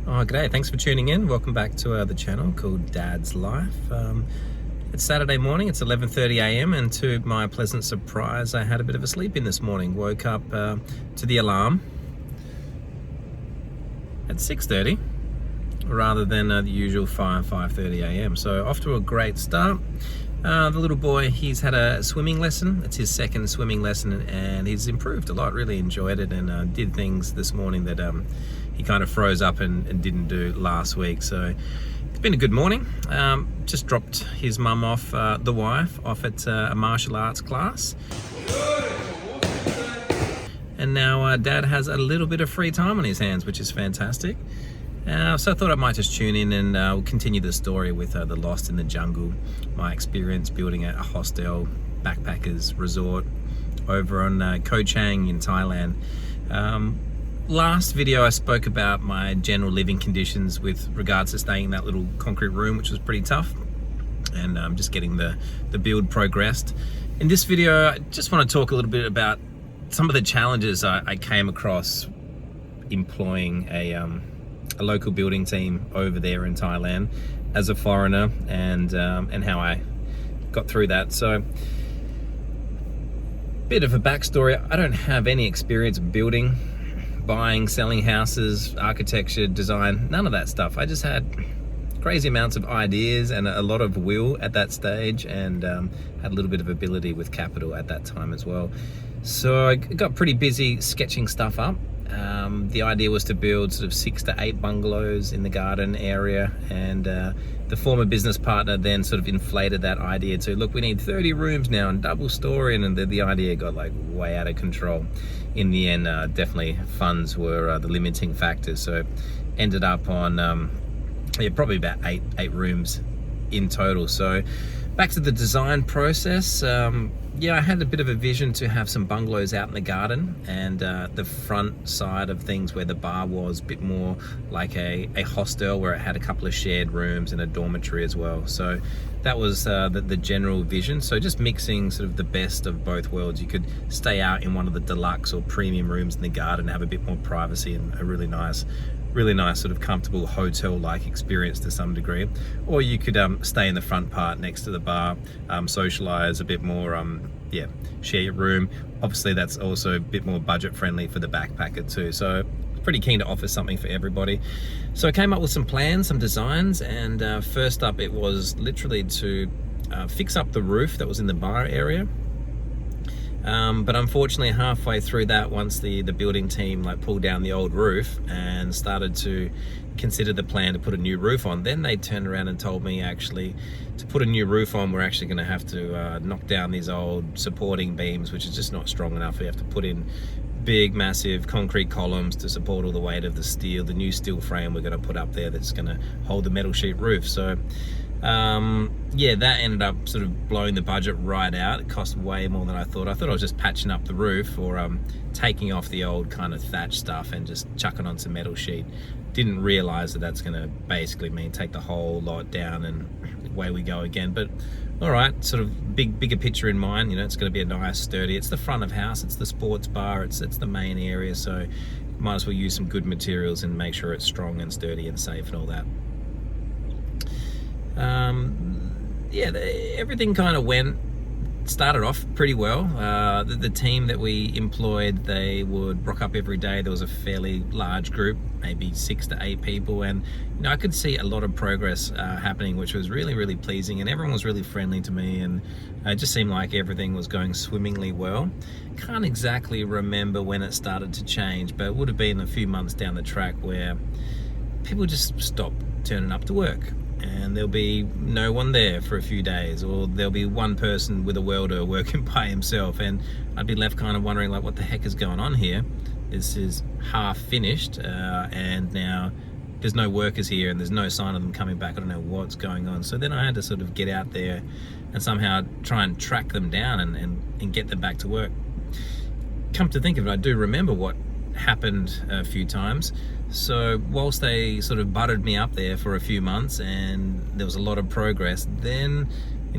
Oh, g'day. Thanks for tuning in. Welcome back to the channel called Dad's Life. It's Saturday morning. It's 11:30 a.m. and to my pleasant surprise, I had a bit of a sleep in this morning. Woke up to the alarm at 6:30 rather than the usual 5:30 a.m. So off to a great start. The little boy, he's had a swimming lesson. It's his second swimming lesson and he's improved a lot. Really enjoyed it and did things this morning that he kind of froze up and didn't do last week. So it's been a good morning. Just dropped his mum off, the wife, off at a martial arts class. And now Dad has a little bit of free time on his hands, which is fantastic. So I thought I might just tune in and we'll continue the story with the Lost in the Jungle, my experience building a hostel backpackers resort over on Koh Chang in Thailand. Last video I spoke about my general living conditions with regards to staying in that little concrete room, which was pretty tough, and just getting the build progressed. In this video I just want to talk a little bit about some of the challenges I came across employing a local building team over there in Thailand as a foreigner, and how I got through that. So, bit of a backstory. I don't have any experience building, buying, selling houses, architecture, design, none of that stuff. I just had crazy amounts of ideas and a lot of will at that stage, and had a little bit of ability with capital at that time as well. So I got pretty busy sketching stuff up. The idea was to build sort of 6 to 8 bungalows in the garden area, and the former business partner then sort of inflated that idea to, look, we need 30 rooms now and double story, and the idea got like way out of control. In the end, definitely funds were the limiting factor, so ended up on probably about eight rooms in total. So back to the design process. I had a bit of a vision to have some bungalows out in the garden, and the front side of things where the bar was a bit more like a hostel where it had a couple of shared rooms and a dormitory as well. So that was the general vision. So just mixing sort of the best of both worlds. You could stay out in one of the deluxe or premium rooms in the garden, have a bit more privacy and a really nice sort of comfortable hotel-like experience to some degree, or you could stay in the front part next to the bar, socialize a bit more, share your room. Obviously that's also a bit more budget friendly for the backpacker too, so pretty keen to offer something for everybody. So I came up with some plans, some designs, and first up it was literally to fix up the roof that was in the bar area. But unfortunately halfway through that, once the building team pulled down the old roof and started to consider the plan to put a new roof on, then they turned around and told me actually to put a new roof on we're actually going to have to knock down these old supporting beams, which is just not strong enough. We have to put in big massive concrete columns to support all the weight of the steel, the new steel frame we're going to put up there that's going to hold the metal sheet roof. So that ended up sort of blowing the budget right out. It cost way more than I thought. I thought I was just patching up the roof or taking off the old kind of thatch stuff and just chucking on some metal sheet. Didn't realize that that's going to basically mean take the whole lot down and away we go again. But all right, sort of bigger picture in mind. It's going to be a nice sturdy, it's the front of house, it's the sports bar, it's the main area, so might as well use some good materials and make sure it's strong and sturdy and safe and all that. Everything kind of started off pretty well. The team that we employed, they would rock up every day. There was a fairly large group, maybe 6 to 8 people, and I could see a lot of progress happening, which was really, really pleasing, and everyone was really friendly to me, and it just seemed like everything was going swimmingly well. Can't exactly remember when it started to change, but it would have been a few months down the track where people just stopped turning up to work, and there'll be no one there for a few days, or there'll be one person with a welder working by himself, and I'd be left kind of wondering what the heck is going on here. This is half finished, and now there's no workers here and there's no sign of them coming back. I don't know what's going on. So then I had to sort of get out there and somehow try and track them down and get them back to work. Come to think of it, I do remember what happened a few times. So whilst they sort of buttered me up there for a few months and there was a lot of progress, then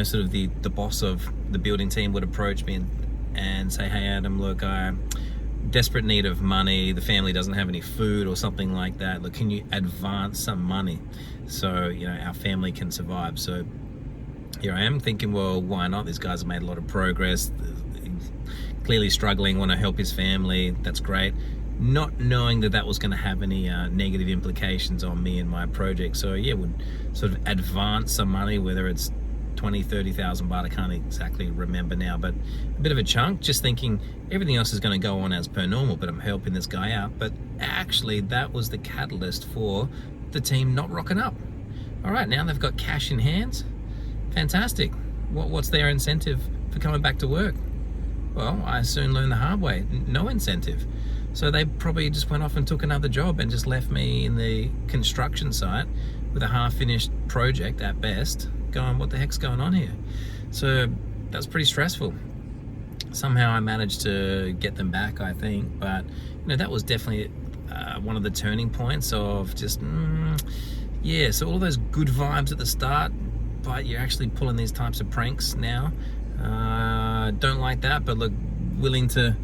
sort of the boss of the building team would approach me and say, hey Adam, look, desperate need of money, the family doesn't have any food or something like that. Look, can you advance some money so our family can survive? So here I am thinking, well, why not? These guys have made a lot of progress, clearly struggling, want to help his family. That's great. Not knowing that was going to have any negative implications on me and my project. So yeah, would sort of advance some money, whether it's 20,000-30,000 baht, I can't exactly remember now, but a bit of a chunk, just thinking everything else is going to go on as per normal, but I'm helping this guy out. But actually that was the catalyst for the team not rocking up. All right, now they've got cash in hands. Fantastic. What's their incentive for coming back to work? Well, I soon learned the hard way, no incentive. So they probably just went off and took another job and just left me in the construction site with a half-finished project at best, going, what the heck's going on here? So that's pretty stressful. Somehow I managed to get them back, I think, but that was definitely one of the turning points of just, yeah, so all those good vibes at the start, but you're actually pulling these types of pranks now. Don't like that, but look, willing to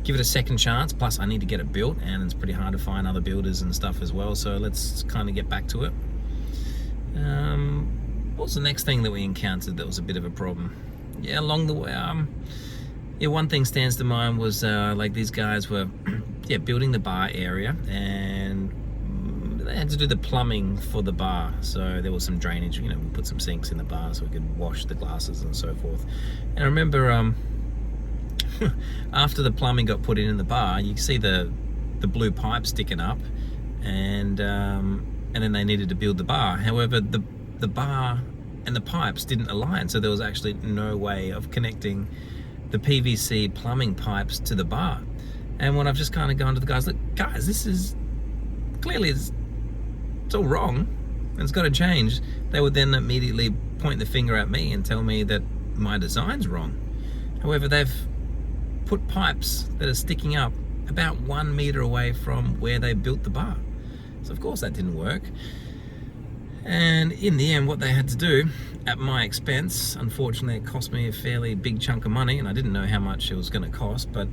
give it a second chance. Plus I need to get it built, and it's pretty hard to find other builders and stuff as well, so let's kind of get back to it. What was the next thing that we encountered that was a bit of a problem? Yeah, along the way, one thing stands to mind was like these guys were building the bar area, and they had to do the plumbing for the bar, so there was some drainage. We put some sinks in the bar so we could wash the glasses and so forth. And I remember after the plumbing got put in the bar, you can see the blue pipe sticking up, and then they needed to build the bar. However, the bar and the pipes didn't align, so there was actually no way of connecting the PVC plumbing pipes to the bar. And when I've just kind of gone to the guys, look, guys, this is clearly it's all wrong and it's got to change, they would then immediately point the finger at me and tell me that my design's wrong. However, they've put pipes that are sticking up about 1 meter away from where they built the bar. So of course that didn't work. And in the end, what they had to do at my expense, unfortunately it cost me a fairly big chunk of money, and I didn't know how much it was going to cost, but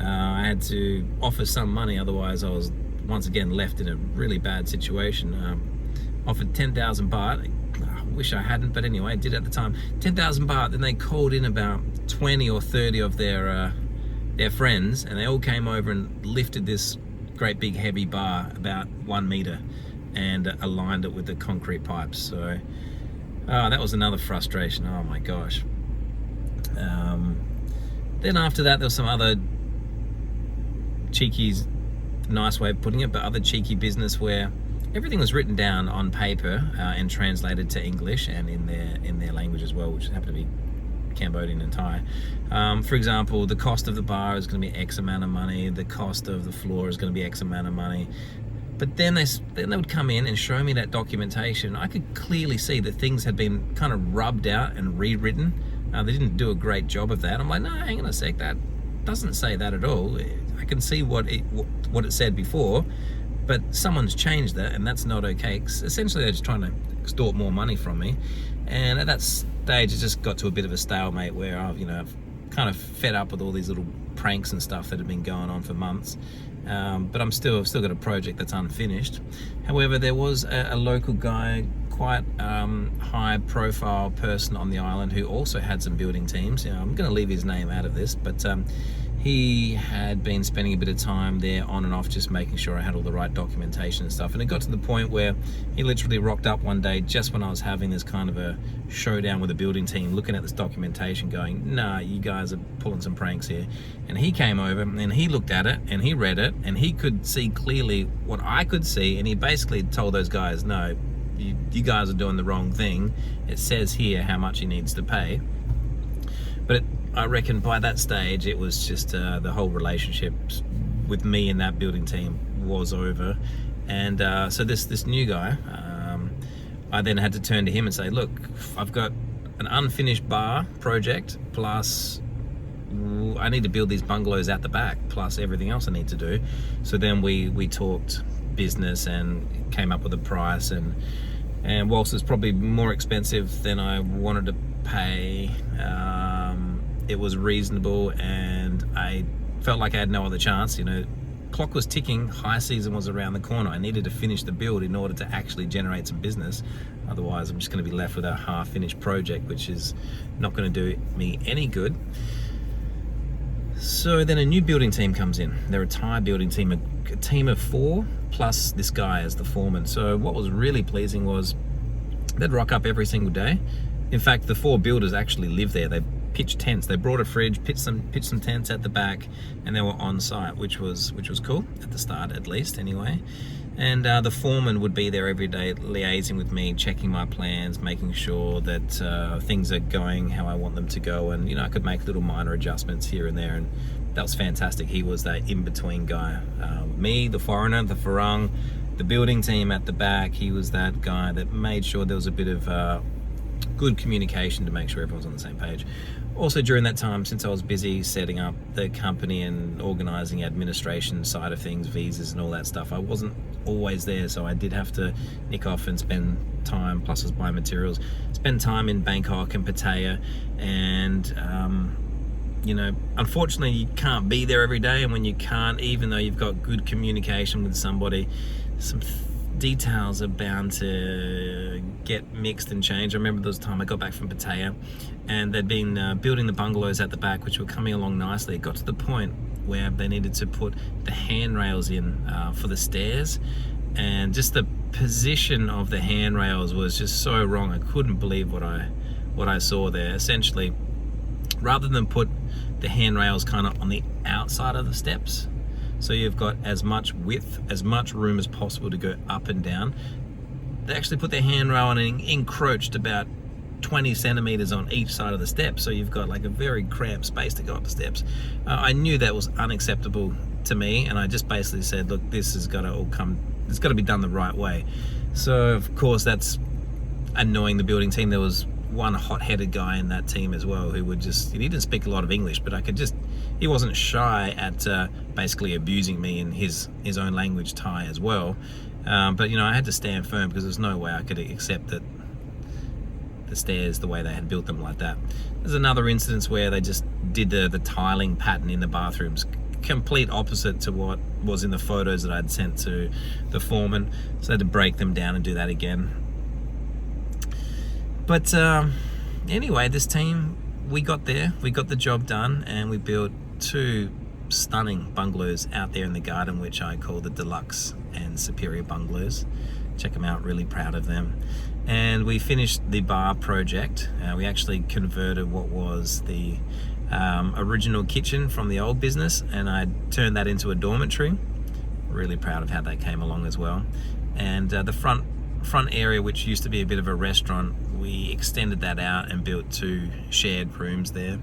I had to offer some money, otherwise I was once again left in a really bad situation. Offered 10,000 baht. I wish I hadn't, but anyway, I did at the time. 10,000 baht. Then they called in about 20 or 30 of their friends, and they all came over and lifted this great big heavy bar about 1 meter and aligned it with the concrete pipes. So that was another frustration. Oh my gosh. Then after that, there was some other cheeky, nice way of putting it, but other cheeky business where everything was written down on paper and translated to English and in their language as well, which happened to be Cambodian and Thai. For example, the cost of the bar is going to be X amount of money, the cost of the floor is going to be X amount of money. But then they would come in and show me that documentation. I could clearly see that things had been kind of rubbed out and rewritten. They didn't do a great job of that. I'm like, no, hang on a sec, that doesn't say that at all. I can see what it said before, but someone's changed that, and that's not okay. Essentially, they're just trying to extort more money from me. And at that stage, it just got to a bit of a stalemate where I've kind of fed up with all these little pranks and stuff that have been going on for months. But I've still got a project that's unfinished. However, there was a local guy, quite high profile person on the island, who also had some building teams. I'm going to leave his name out of this, but he had been spending a bit of time there on and off, just making sure I had all the right documentation and stuff. And it got to the point where he literally rocked up one day just when I was having this kind of a showdown with the building team, looking at this documentation going, nah, you guys are pulling some pranks here. And he came over and he looked at it and he read it and he could see clearly what I could see, and he basically told those guys, no, you guys are doing the wrong thing. It says here how much he needs to pay. But I reckon by that stage it was just the whole relationship with me and that building team was over. And so this new guy, I then had to turn to him and say, look, I've got an unfinished bar project, plus I need to build these bungalows out the back, plus everything else I need to do. So then we talked business and came up with a price, and whilst it's probably more expensive than I wanted to pay, it was reasonable, and I felt like I had no other chance. Clock was ticking, high season was around the corner. I needed to finish the build in order to actually generate some business. Otherwise, I'm just going to be left with a half-finished project, which is not going to do me any good. So then a new building team comes in. They're a Thai building team, a team of 4, plus this guy as the foreman. So what was really pleasing was they'd rock up every single day. In fact, the 4 builders actually live there. They pitched tents. They brought a fridge, pitched some tents at the back, and they were on site, which was cool at the start, at least anyway. And the foreman would be there every day, liaising with me, checking my plans, making sure that things are going how I want them to go, and I could make little minor adjustments here and there. And that was fantastic. He was that in-between guy. Me, the foreigner, the Falang, the building team at the back. He was that guy that made sure there was a bit of good communication to make sure everyone's on the same page. Also during that time, since I was busy setting up the company and organizing administration side of things, visas and all that stuff, I wasn't always there, so I did have to nick off and spend time, plus I was buying materials, spend time in Bangkok and Pattaya. And unfortunately you can't be there every day, and when you can't, even though you've got good communication with somebody, some details are bound to get mixed and changed. I remember there was a time I got back from Pattaya, and they'd been building the bungalows at the back, which were coming along nicely. It got to the point where they needed to put the handrails in for the stairs, and just the position of the handrails was just so wrong. I couldn't believe what I saw there. Essentially, rather than put the handrails kind of on the outside of the steps, so you've got as much width, as much room as possible to go up and down, they actually put their handrail on and encroached about 20 centimeters on each side of the step. So you've got like a very cramped space to go up the steps. I knew that was unacceptable to me, and I just basically said, look, this has got to it's got to be done the right way. So of course that's annoying the building team. There was one hot-headed guy in that team as well who he didn't speak a lot of English, but he wasn't shy at basically abusing me in his own language, Thai, as well. But I had to stand firm, because there's no way I could accept that the stairs, the way they had built them like that. There's another instance where they just did the tiling pattern in the bathrooms, complete opposite to what was in the photos that I'd sent to the foreman, so I had to break them down and do that again. But anyway, this team, we got there, we got the job done, and we built 2 stunning bungalows out there in the garden, which I call the Deluxe and Superior Bungalows. Check them out, really proud of them. And we finished the bar project. We actually converted what was the original kitchen from the old business, and I turned that into a dormitory. Really proud of how that came along as well. And the front area, which used to be a bit of a restaurant, we extended that out and built 2 shared rooms there.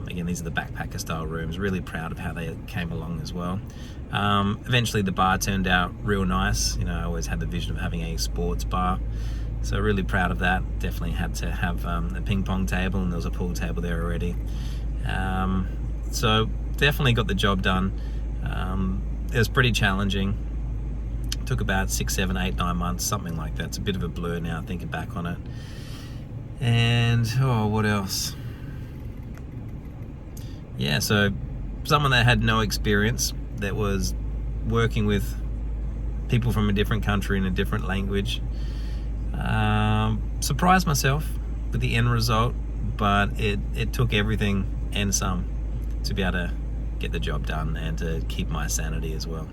Again, these are the backpacker style rooms. Really proud of how they came along as well. Eventually the bar turned out real nice. I always had the vision of having a sports bar, so really proud of that. Definitely had to have a ping pong table, and there was a pool table there already. So definitely got the job done. It was pretty challenging. Took about 6, 7, 8, 9 months, something like that. It's a bit of a blur now thinking back on it. And what else? Yeah, so someone that had no experience, that was working with people from a different country in a different language. Surprised myself with the end result, but it took everything and some to be able to get the job done and to keep my sanity as well.